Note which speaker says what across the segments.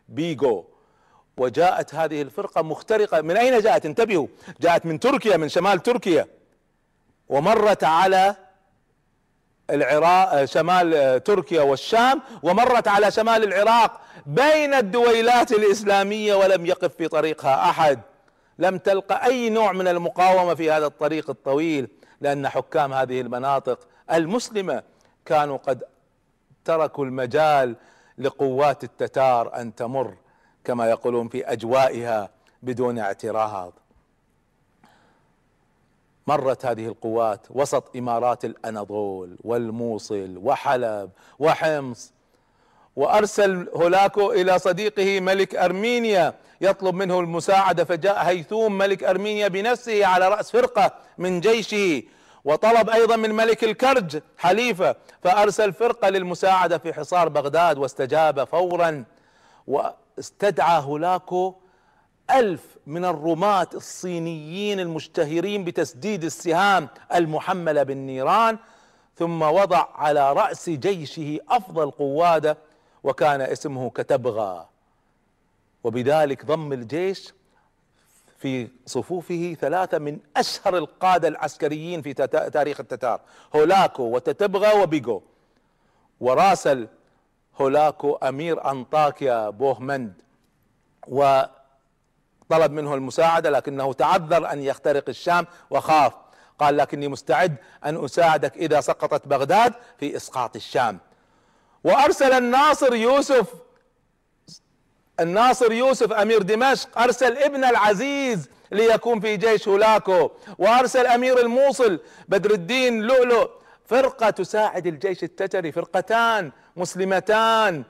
Speaker 1: بيغو. وجاءت هذه الفرقة مخترقة. من أين جاءت؟ انتبهوا، جاءت من تركيا، من شمال تركيا، ومرت على العراق، شمال تركيا والشام، ومرت على شمال العراق بين الدويلات الإسلامية، ولم يقف في طريقها أحد. لم تلقى أي نوع من المقاومة في هذا الطريق الطويل، لأن حكام هذه المناطق المسلمة كانوا قد تركوا المجال لقوات التتار أن تمر كما يقولون في أجوائها بدون اعتراض. مرت هذه القوات وسط إمارات الأناضول والموصل وحلب وحمص، وأرسل هولاكو إلى صديقه ملك أرمينيا يطلب منه المساعدة، فجاء هيثوم ملك أرمينيا بنفسه على رأس فرقة من جيشه، وطلب أيضا من ملك الكرج حليفة، فأرسل فرقة للمساعدة في حصار بغداد، واستجاب فورا. واستدعى هولاكو 1000 من الرماة الصينيين المشتهرين بتسديد السهام المحملة بالنيران، ثم وضع على رأس جيشه أفضل قوادة، وكان اسمه كتبغى. وبذلك ضم الجيش في صفوفه 3 من أشهر القادة العسكريين في تاريخ التتار، هولاكو وتتبغى وبيغو. وراسل هولاكو أمير أنطاكيا بوهمند وطلب منه المساعدة، لكنه تعذر أن يخترق الشام وخاف، قال لكني مستعد أن أساعدك إذا سقطت بغداد في إسقاط الشام. وأرسل الناصر يوسف أمير دمشق، أرسل ابن العزيز ليكون في جيش هولاكو، وأرسل أمير الموصل بدر الدين لؤلؤ، فرقة تساعد الجيش التتري، فرقتان مسلمتان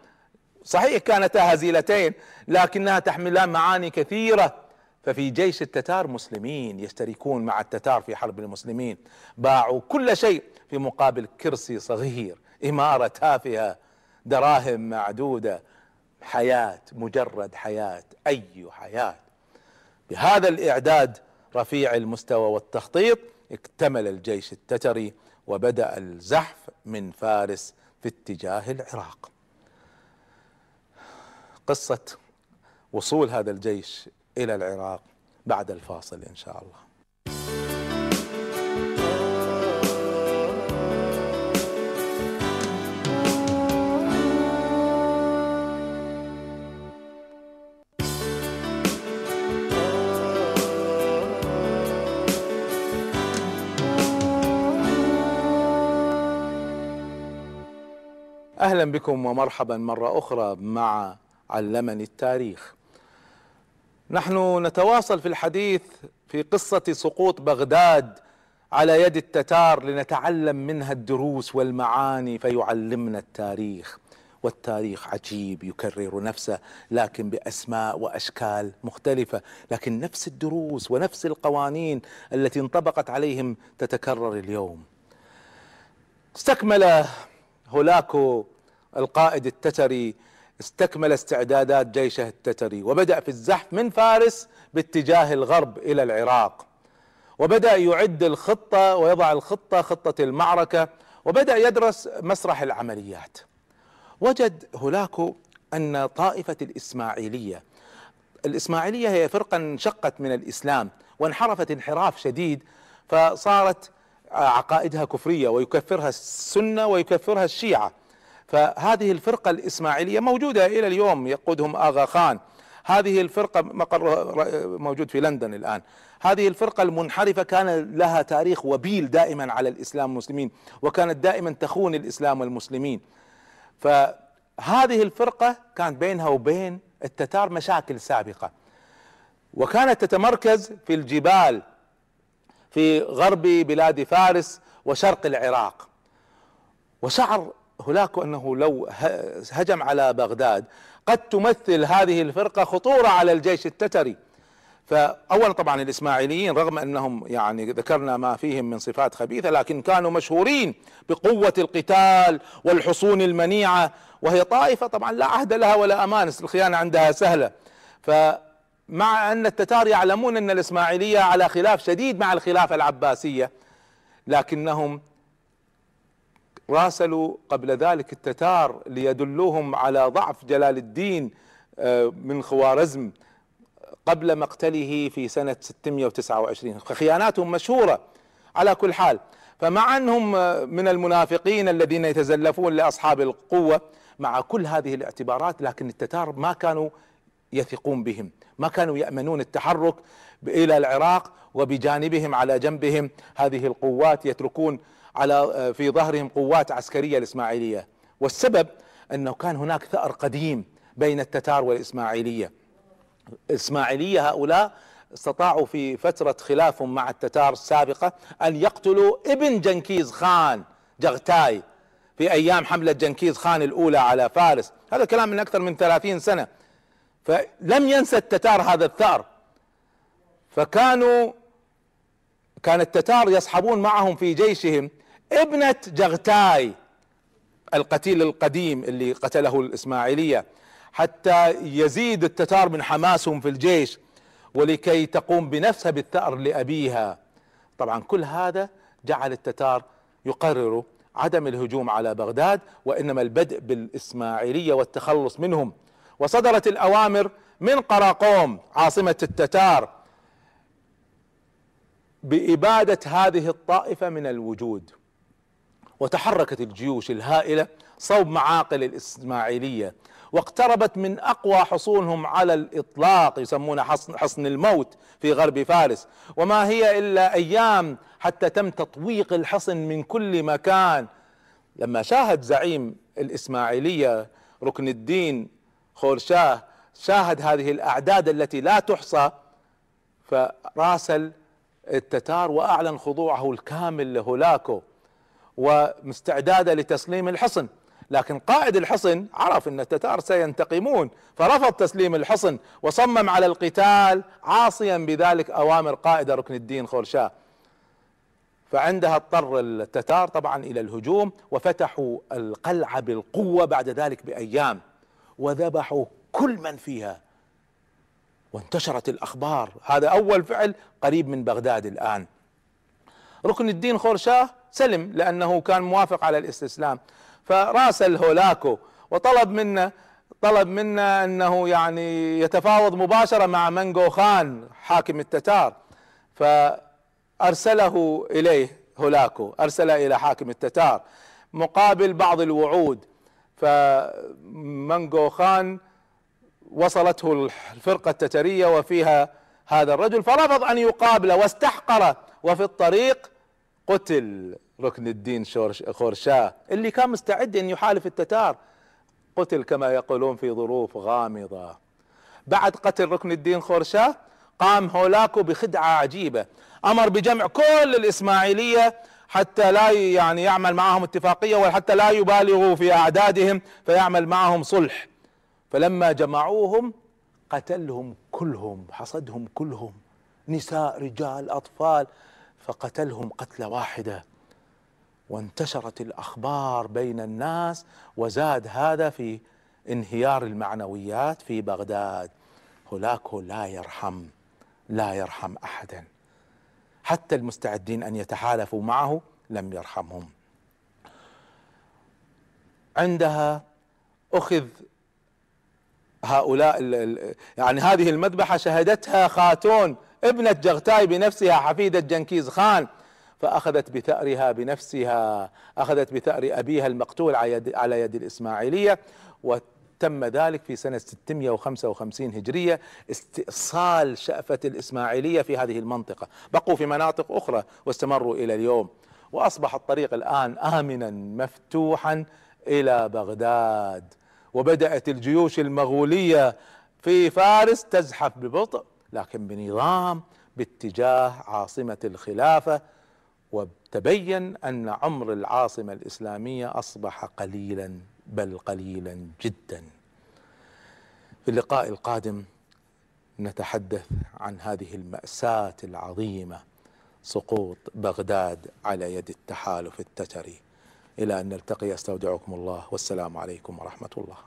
Speaker 1: صحيح كانتا هزيلتين لكنها تحملان معاني كثيرة. ففي جيش التتار مسلمين يشتركون مع التتار في حرب المسلمين، باعوا كل شيء في مقابل كرسي صغير، إمارة تافهة، دراهم معدودة، حياة، مجرد حياة، أي حياة. بهذا الإعداد رفيع المستوى والتخطيط اكتمل الجيش التتري، وبدأ الزحف من فارس في اتجاه العراق. قصة وصول هذا الجيش إلى العراق بعد الفاصل إن شاء الله. أهلا بكم ومرحبا مرة أخرى مع علمني التاريخ. نحن نتواصل في الحديث في قصة سقوط بغداد على يد التتار لنتعلم منها الدروس والمعاني، فيعلمنا التاريخ. والتاريخ عجيب يكرر نفسه لكن بأسماء وأشكال مختلفة، لكن نفس الدروس ونفس القوانين التي انطبقت عليهم تتكرر اليوم. استكمل هولاكو القائد التتري استعدادات جيشه التتري، وبدأ في الزحف من فارس باتجاه الغرب إلى العراق، وبدأ يعد الخطة ويضع الخطة، خطة المعركة، وبدأ يدرس مسرح العمليات. وجد هولاكو أن طائفة الإسماعيلية هي فرقة انشقت من الإسلام وانحرفت انحراف شديد، فصارت عقائدها كفرية، ويكفرها السنة ويكفرها الشيعة. فهذه الفرقة الإسماعيلية موجودة إلى اليوم، يقودهم آغا خان. هذه الفرقة مقر موجود في لندن الآن. هذه الفرقة المنحرفة كان لها تاريخ وبيل دائما على الإسلام والمسلمين، وكانت دائما تخون الإسلام والمسلمين. فهذه الفرقة كانت بينها وبين التتار مشاكل سابقة، وكانت تتمركز في الجبال في غرب بلاد فارس وشرق العراق. وشعر هولاكو أنه لو هجم على بغداد قد تمثل هذه الفرقة خطورة على الجيش التتري. فأولا طبعا الإسماعيليين رغم أنهم يعني ذكرنا ما فيهم من صفات خبيثة، لكن كانوا مشهورين بقوة القتال والحصون المنيعة، وهي طائفة طبعا لا عهد لها ولا أمان، الخيانة عندها سهلة. فمع أن التتار يعلمون أن الإسماعيلية على خلاف شديد مع الخلافة العباسية، لكنهم راسلوا قبل ذلك التتار ليدلوهم على ضعف جلال الدين من خوارزم قبل مقتله في سنة 629. خياناتهم مشهورة على كل حال. فمع أنهم من المنافقين الذين يتزلفون لأصحاب القوة، مع كل هذه الاعتبارات لكن التتار ما كانوا يثقون بهم، ما كانوا يأمنون التحرك إلى العراق، وبجانبهم على جنبهم هذه القوات يتركون في ظهرهم قوات عسكرية الإسماعيلية. والسبب أنه كان هناك ثأر قديم بين التتار والإسماعيلية. الإسماعيلية هؤلاء استطاعوا في فترة خلافهم مع التتار السابقة أن يقتلوا ابن جنكيز خان جغتاي في أيام حملة جنكيز خان الأولى على فارس. هذا كلام من أكثر من 30 سنة. فلم ينسى التتار هذا الثأر، كان التتار يصحبون معهم في جيشهم ابنة جغتاي القتيل القديم اللي قتله الإسماعيلية، حتى يزيد التتار من حماسهم في الجيش ولكي تقوم بنفسها بالثأر لأبيها. طبعا كل هذا جعل التتار يقرروا عدم الهجوم على بغداد، وإنما البدء بالإسماعيلية والتخلص منهم. وصدرت الأوامر من قراقوم عاصمة التتار بإبادة هذه الطائفة من الوجود. وتحركت الجيوش الهائلة صوب معاقل الإسماعيلية، واقتربت من أقوى حصونهم على الإطلاق، يسمونه حصن الموت في غرب فارس. وما هي إلا أيام حتى تم تطويق الحصن من كل مكان. لما شاهد زعيم الإسماعيلية ركن الدين خورشاه شاهد هذه الأعداد التي لا تحصى، فراسل التتار وأعلن خضوعه الكامل لهولاكو ومستعدادا لتسليم الحصن. لكن قائد الحصن عرف ان التتار سينتقمون، فرفض تسليم الحصن وصمم على القتال، عاصيا بذلك اوامر قائد ركن الدين خورشاه. فعندها اضطر التتار طبعا الى الهجوم، وفتحوا القلعة بالقوة بعد ذلك بايام، وذبحوا كل من فيها، وانتشرت الاخبار. هذا اول فعل قريب من بغداد. الان ركن الدين خورشاه سلم لانه كان موافق على الاستسلام، فراسل هولاكو وطلب منا انه يعني يتفاوض مباشرة مع منغو خان حاكم التتار. فارسله اليه هولاكو، ارسل الى حاكم التتار مقابل بعض الوعود. فمنغو خان وصلته الفرقة التترية وفيها هذا الرجل، فرفض ان يقابله واستحقره، وفي الطريق قتل ركن الدين خورشاه اللي كان مستعد ان يحالف التتار. قتل كما يقولون في ظروف غامضة. بعد قتل ركن الدين خورشاه قام هولاكو بخدعة عجيبة، امر بجمع كل الاسماعيلية حتى لا يعني يعمل معهم اتفاقية، وحتى لا يبالغوا في اعدادهم فيعمل معهم صلح. فلما جمعوهم قتلهم كلهم، حصدهم كلهم، نساء رجال اطفال، فقتلهم قتلة واحدة. وانتشرت الأخبار بين الناس، وزاد هذا في انهيار المعنويات في بغداد. هولاكو لا يرحم أحدا، حتى المستعدين أن يتحالفوا معه لم يرحمهم. عندها أخذ هؤلاء يعني هذه المذبحة شهدتها خاتون ابنة جغتاي بنفسها حفيدة جنكيز خان، فأخذت بثأرها بنفسها، أخذت بثأر أبيها المقتول على يد الإسماعيلية. وتم ذلك في سنة 655 هجرية، استئصال شأفة الإسماعيلية في هذه المنطقة. بقوا في مناطق أخرى واستمروا إلى اليوم، وأصبح الطريق الآن آمنا مفتوحا إلى بغداد. وبدأت الجيوش المغولية في فارس تزحف ببطء لكن بنظام باتجاه عاصمة الخلافة. وتبين أن عمر العاصمة الإسلامية أصبح قليلا، بل قليلا جدا. في اللقاء القادم نتحدث عن هذه المأساة العظيمة، سقوط بغداد على يد التحالف التتري. إلى أن نلتقي أستودعكم الله، والسلام عليكم ورحمة الله.